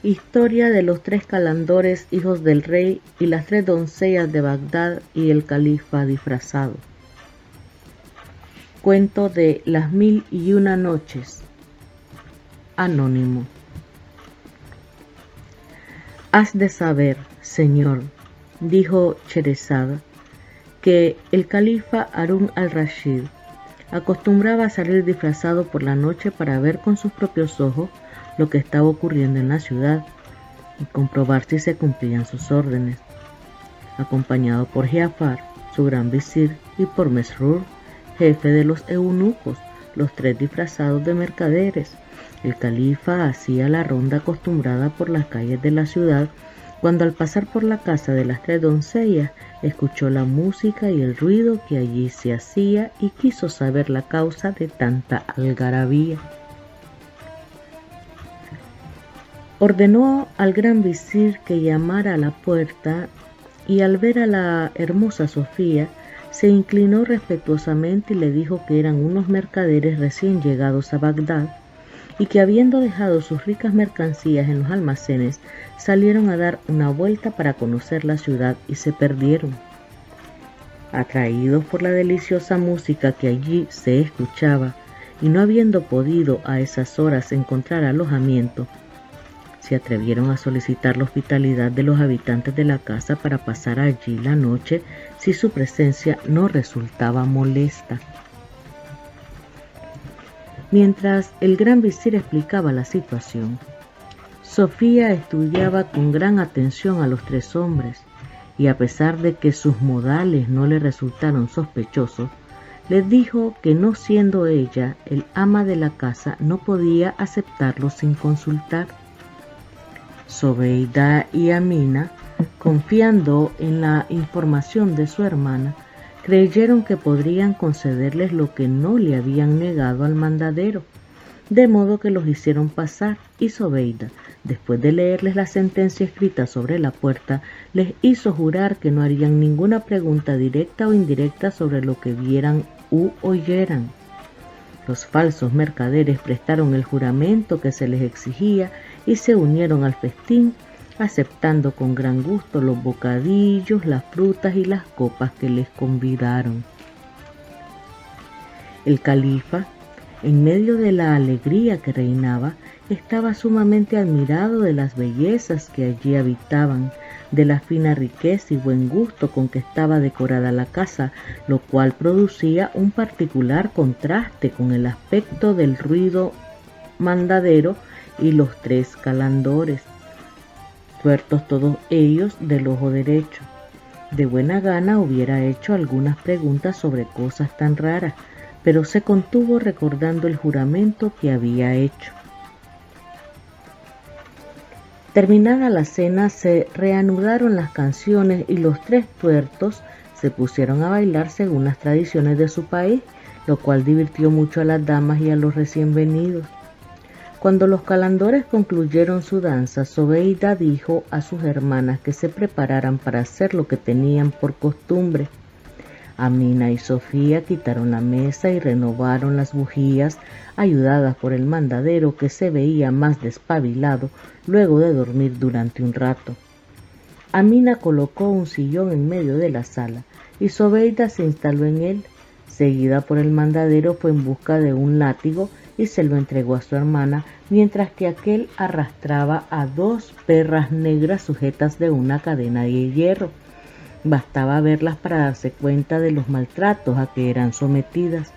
Historia de los 3 calandores hijos del rey y las 3 doncellas de Bagdad y el califa disfrazado. Cuento de las 1001 noches. Anónimo. Has de saber, señor, dijo Sherezada, que el califa Harún al-Rashid acostumbraba a salir disfrazado por la noche para ver con sus propios ojos lo que estaba ocurriendo en la ciudad y comprobar si se cumplían sus órdenes, acompañado por Jafar, su gran visir, y por Mesrur, jefe de los eunucos, los 3 disfrazados de mercaderes. El califa hacía la ronda acostumbrada por las calles de la ciudad cuando al pasar por la casa de las 3 doncellas escuchó la música y el ruido que allí se hacía y quiso saber la causa de tanta algarabía. Ordenó al gran visir que llamara a la puerta y al ver a la hermosa Sofía se inclinó respetuosamente y le dijo que eran unos mercaderes recién llegados a Bagdad y que habiendo dejado sus ricas mercancías en los almacenes salieron a dar una vuelta para conocer la ciudad y se perdieron. Atraídos por la deliciosa música que allí se escuchaba y no habiendo podido a esas horas encontrar alojamiento, se atrevieron a solicitar la hospitalidad de los habitantes de la casa para pasar allí la noche si su presencia no resultaba molesta. Mientras el gran visir explicaba la situación, Sofía estudiaba con gran atención a los 3 hombres y a pesar de que sus modales no le resultaron sospechosos, les dijo que no siendo ella el ama de la casa no podía aceptarlos sin consultar. Zobeida y Amina, confiando en la información de su hermana, creyeron que podrían concederles lo que no le habían negado al mandadero, de modo que los hicieron pasar y Zobeida, después de leerles la sentencia escrita sobre la puerta, les hizo jurar que no harían ninguna pregunta directa o indirecta sobre lo que vieran u oyeran. Los falsos mercaderes prestaron el juramento que se les exigía y se unieron al festín, aceptando con gran gusto los bocadillos, las frutas y las copas que les convidaron. El califa, en medio de la alegría que reinaba, estaba sumamente admirado de las bellezas que allí habitaban, de la fina riqueza y buen gusto con que estaba decorada la casa, lo cual producía un particular contraste con el aspecto del ruido mandadero y los 3 calandores, tuertos todos ellos del ojo derecho. De buena gana hubiera hecho algunas preguntas sobre cosas tan raras, pero se contuvo recordando el juramento que había hecho. Terminada la cena, se reanudaron las canciones y los 3 tuertos se pusieron a bailar según las tradiciones de su país, lo cual divirtió mucho a las damas y a los recién venidos. Cuando los calandores concluyeron su danza, Zobeida dijo a sus hermanas que se prepararan para hacer lo que tenían por costumbre. Amina y Sofía quitaron la mesa y renovaron las bujías, ayudadas por el mandadero que se veía más despabilado luego de dormir durante un rato. Amina colocó un sillón en medio de la sala y Zobeida se instaló en él. Seguida por el mandadero fue en busca de un látigo y se lo entregó a su hermana, mientras que aquel arrastraba a 2 perras negras sujetas de una cadena de hierro. Bastaba verlas para darse cuenta de los maltratos a que eran sometidas.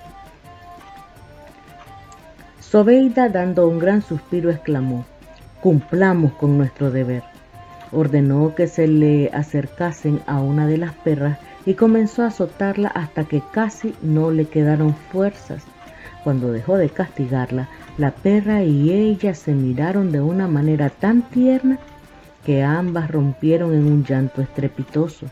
Zobeida, dando un gran suspiro, exclamó: «Cumplamos con nuestro deber». Ordenó que se le acercasen a una de las perras y comenzó a azotarla hasta que casi no le quedaron fuerzas. Cuando dejó de castigarla, la perra y ella se miraron de una manera tan tierna que ambas rompieron en un llanto estrepitoso.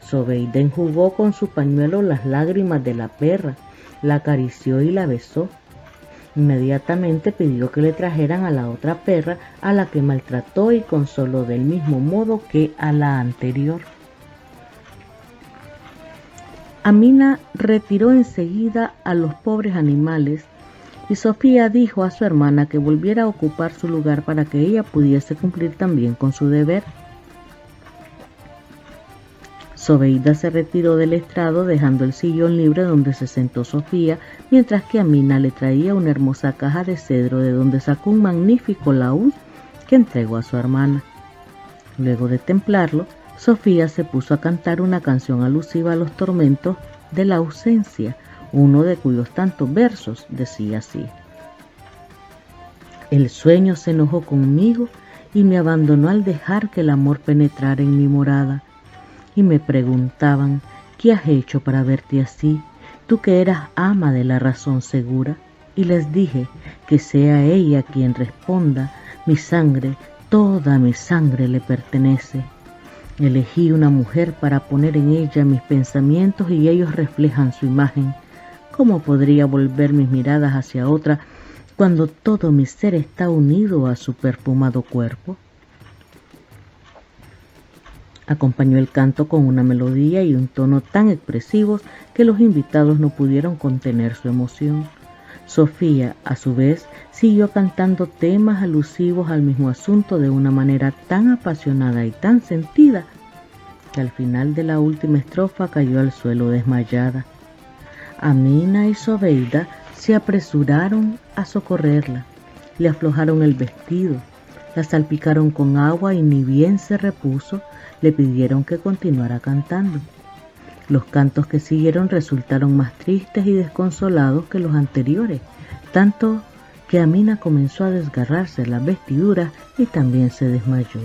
Zobeida enjugó con su pañuelo las lágrimas de la perra, la acarició y la besó. Inmediatamente pidió que le trajeran a la otra perra, a la que maltrató y consoló del mismo modo que a la anterior. Amina retiró enseguida a los pobres animales y Sofía dijo a su hermana que volviera a ocupar su lugar para que ella pudiese cumplir también con su deber. Zobeida se retiró del estrado dejando el sillón libre donde se sentó Sofía, mientras que Amina le traía una hermosa caja de cedro de donde sacó un magnífico laúd que entregó a su hermana. Luego de templarlo, Sofía se puso a cantar una canción alusiva a los tormentos de la ausencia, uno de cuyos tantos versos decía así: el sueño se enojó conmigo y me abandonó al dejar que el amor penetrara en mi morada. Y me preguntaban, ¿qué has hecho para verte así, tú que eras ama de la razón segura? Y les dije, que sea ella quien responda, mi sangre, toda mi sangre le pertenece. Elegí una mujer para poner en ella mis pensamientos y ellos reflejan su imagen. ¿Cómo podría volver mis miradas hacia otra cuando todo mi ser está unido a su perfumado cuerpo? Acompañó el canto con una melodía y un tono tan expresivos que los invitados no pudieron contener su emoción. Sofía, a su vez, siguió cantando temas alusivos al mismo asunto de una manera tan apasionada y tan sentida que al final de la última estrofa cayó al suelo desmayada. Amina y Zobeida se apresuraron a socorrerla, le aflojaron el vestido, la salpicaron con agua y ni bien se repuso, le pidieron que continuara cantando. Los cantos que siguieron resultaron más tristes y desconsolados que los anteriores, tanto que Amina comenzó a desgarrarse las vestiduras y también se desmayó.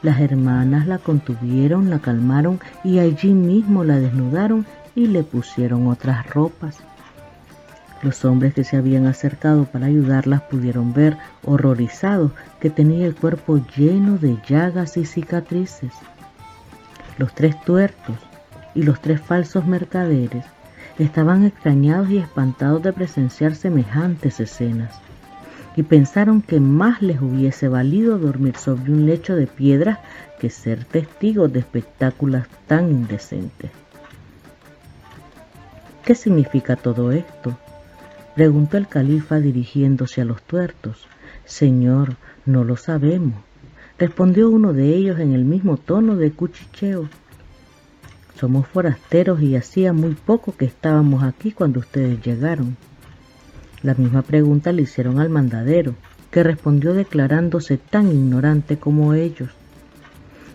Las hermanas la contuvieron, la calmaron y allí mismo la desnudaron y le pusieron otras ropas. Los hombres que se habían acercado para ayudarlas pudieron ver, horrorizados, que tenía el cuerpo lleno de llagas y cicatrices. Los 3 tuertos y los 3 falsos mercaderes estaban extrañados y espantados de presenciar semejantes escenas, y pensaron que más les hubiese valido dormir sobre un lecho de piedras que ser testigos de espectáculos tan indecentes. ¿Qué significa todo esto?, preguntó el califa dirigiéndose a los tuertos. Señor, no lo sabemos, respondió uno de ellos en el mismo tono de cuchicheo. Somos forasteros y hacía muy poco que estábamos aquí cuando ustedes llegaron. La misma pregunta le hicieron al mandadero, que respondió declarándose tan ignorante como ellos.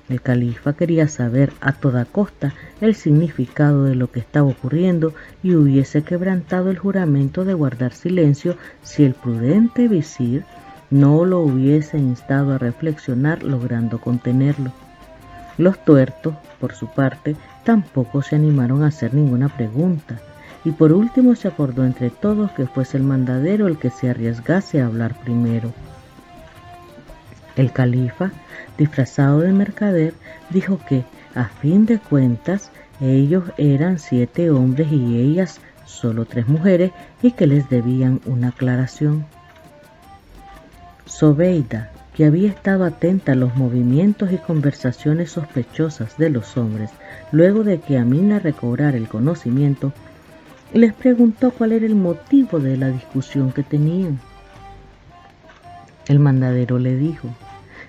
El califa quería saber a toda costa el significado de lo que estaba ocurriendo y hubiese quebrantado el juramento de guardar silencio si el prudente visir no lo hubiese instado a reflexionar, logrando contenerlo. Los tuertos, por su parte, tampoco se animaron a hacer ninguna pregunta, y por último se acordó entre todos que fuese el mandadero el que se arriesgase a hablar primero. El califa, disfrazado de mercader, dijo que, a fin de cuentas, ellos eran 7 hombres y ellas solo 3 mujeres y que les debían una aclaración. Zobeida, que había estado atenta a los movimientos y conversaciones sospechosas de los hombres, luego de que Amina recobrara el conocimiento, les preguntó cuál era el motivo de la discusión que tenían. El mandadero le dijo: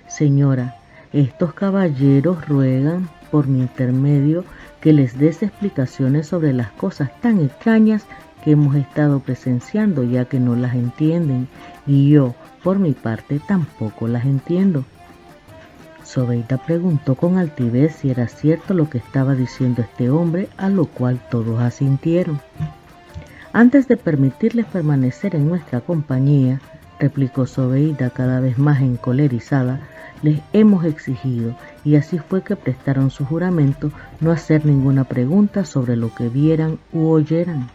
Señora, estos caballeros ruegan por mi intermedio que les des explicaciones sobre las cosas tan extrañas que hemos estado presenciando, ya que no las entienden, y yo, por mi parte, tampoco las entiendo. Zobeida preguntó con altivez si era cierto lo que estaba diciendo este hombre, a lo cual todos asintieron. Antes de permitirles permanecer en nuestra compañía, replicó Zobeida cada vez más encolerizada, les hemos exigido, y así fue que prestaron su juramento, no hacer ninguna pregunta sobre lo que vieran u oyeran.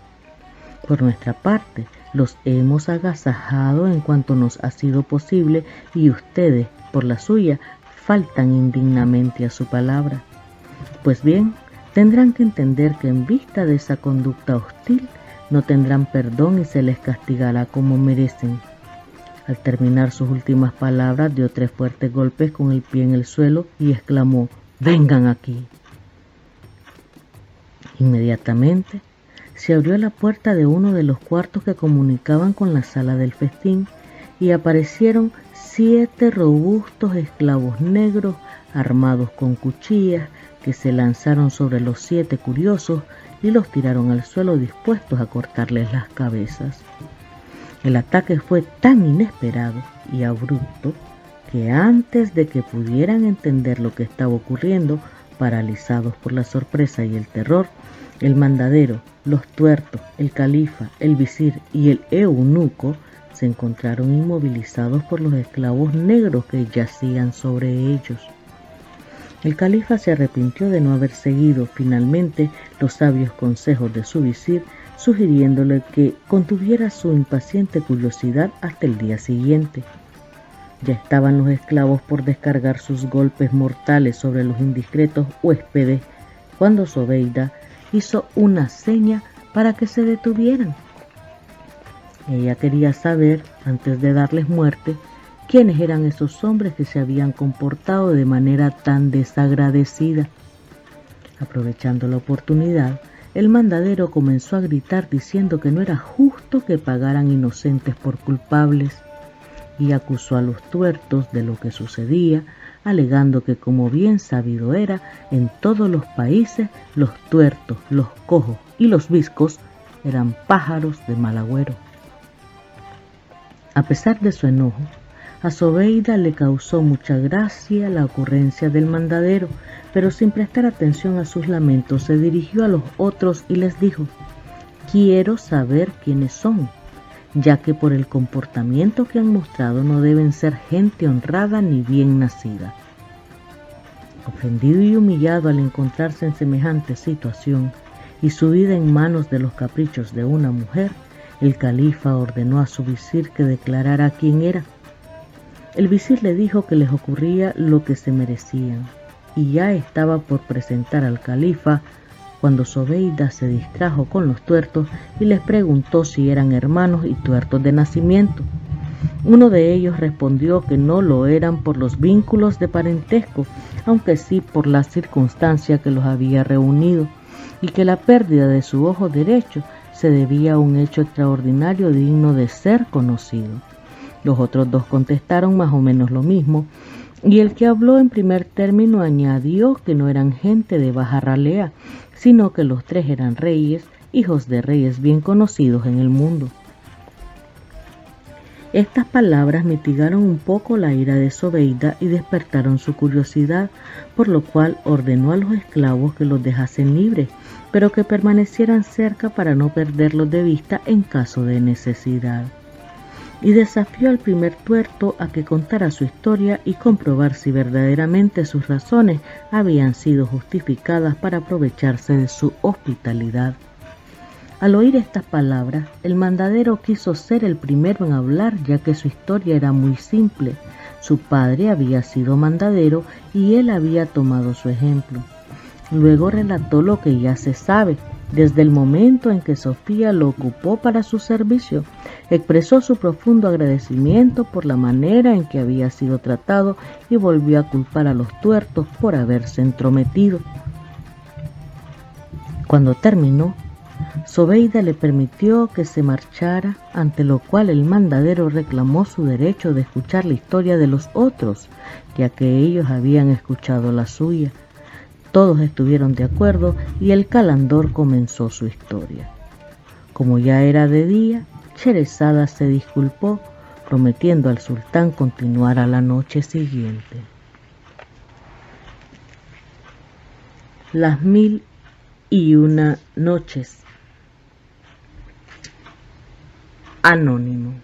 Por nuestra parte, los hemos agasajado en cuanto nos ha sido posible y ustedes, por la suya, faltan indignamente a su palabra. Pues bien, tendrán que entender que en vista de esa conducta hostil, no tendrán perdón y se les castigará como merecen. Al terminar sus últimas palabras, dio 3 fuertes golpes con el pie en el suelo y exclamó: «¡Vengan aquí!». Inmediatamente se abrió la puerta de uno de los cuartos que comunicaban con la sala del festín y aparecieron 7 robustos esclavos negros armados con cuchillas que se lanzaron sobre los 7 curiosos y los tiraron al suelo dispuestos a cortarles las cabezas. El ataque fue tan inesperado y abrupto que antes de que pudieran entender lo que estaba ocurriendo, paralizados por la sorpresa y el terror, el mandadero, los tuertos, el califa, el visir y el eunuco se encontraron inmovilizados por los esclavos negros que yacían sobre ellos. El califa se arrepintió de no haber seguido finalmente los sabios consejos de su visir, sugiriéndole que contuviera su impaciente curiosidad hasta el día siguiente. Ya estaban los esclavos por descargar sus golpes mortales sobre los indiscretos huéspedes cuando Zobeida hizo una seña para que se detuvieran. Ella quería saber, antes de darles muerte, quiénes eran esos hombres que se habían comportado de manera tan desagradecida. Aprovechando la oportunidad, el mandadero comenzó a gritar diciendo que no era justo que pagaran inocentes por culpables, y acusó a los tuertos de lo que sucedía, alegando que, como bien sabido era, en todos los países los tuertos, los cojos y los viscos eran pájaros de mal agüero. A pesar de su enojo, a Zobeida le causó mucha gracia la ocurrencia del mandadero, pero sin prestar atención a sus lamentos se dirigió a los otros y les dijo: «Quiero saber quiénes son, ya que por el comportamiento que han mostrado no deben ser gente honrada ni bien nacida». Ofendido y humillado al encontrarse en semejante situación y su vida en manos de los caprichos de una mujer, el califa ordenó a su visir que declarara quién era. El visir le dijo que les ocurría lo que se merecían, y ya estaba por presentar al califa cuando Zobeida se distrajo con los tuertos y les preguntó si eran hermanos y tuertos de nacimiento. Uno de ellos respondió que no lo eran por los vínculos de parentesco, aunque sí por la circunstancia que los había reunido, y que la pérdida de su ojo derecho se debía a un hecho extraordinario digno de ser conocido. Los otros 2 contestaron más o menos lo mismo, y el que habló en primer término añadió que no eran gente de baja ralea, sino que los 3 eran reyes, hijos de reyes bien conocidos en el mundo. Estas palabras mitigaron un poco la ira de Zobeida y despertaron su curiosidad, por lo cual ordenó a los esclavos que los dejasen libres, pero que permanecieran cerca para no perderlos de vista en caso de necesidad. Y desafió al primer tuerto a que contara su historia y comprobar si verdaderamente sus razones habían sido justificadas para aprovecharse de su hospitalidad. Al oír estas palabras, el mandadero quiso ser el primero en hablar, ya que su historia era muy simple. Su padre había sido mandadero y él había tomado su ejemplo. Luego relató lo que ya se sabe. Desde el momento en que Sofía lo ocupó para su servicio, expresó su profundo agradecimiento por la manera en que había sido tratado y volvió a culpar a los tuertos por haberse entrometido. Cuando terminó, Zobeida le permitió que se marchara, ante lo cual el mandadero reclamó su derecho de escuchar la historia de los otros, ya que ellos habían escuchado la suya. Todos estuvieron de acuerdo y el calandor comenzó su historia. Como ya era de día, Sherezada se disculpó, prometiendo al sultán continuar a la noche siguiente. Las 1001 noches. Anónimo.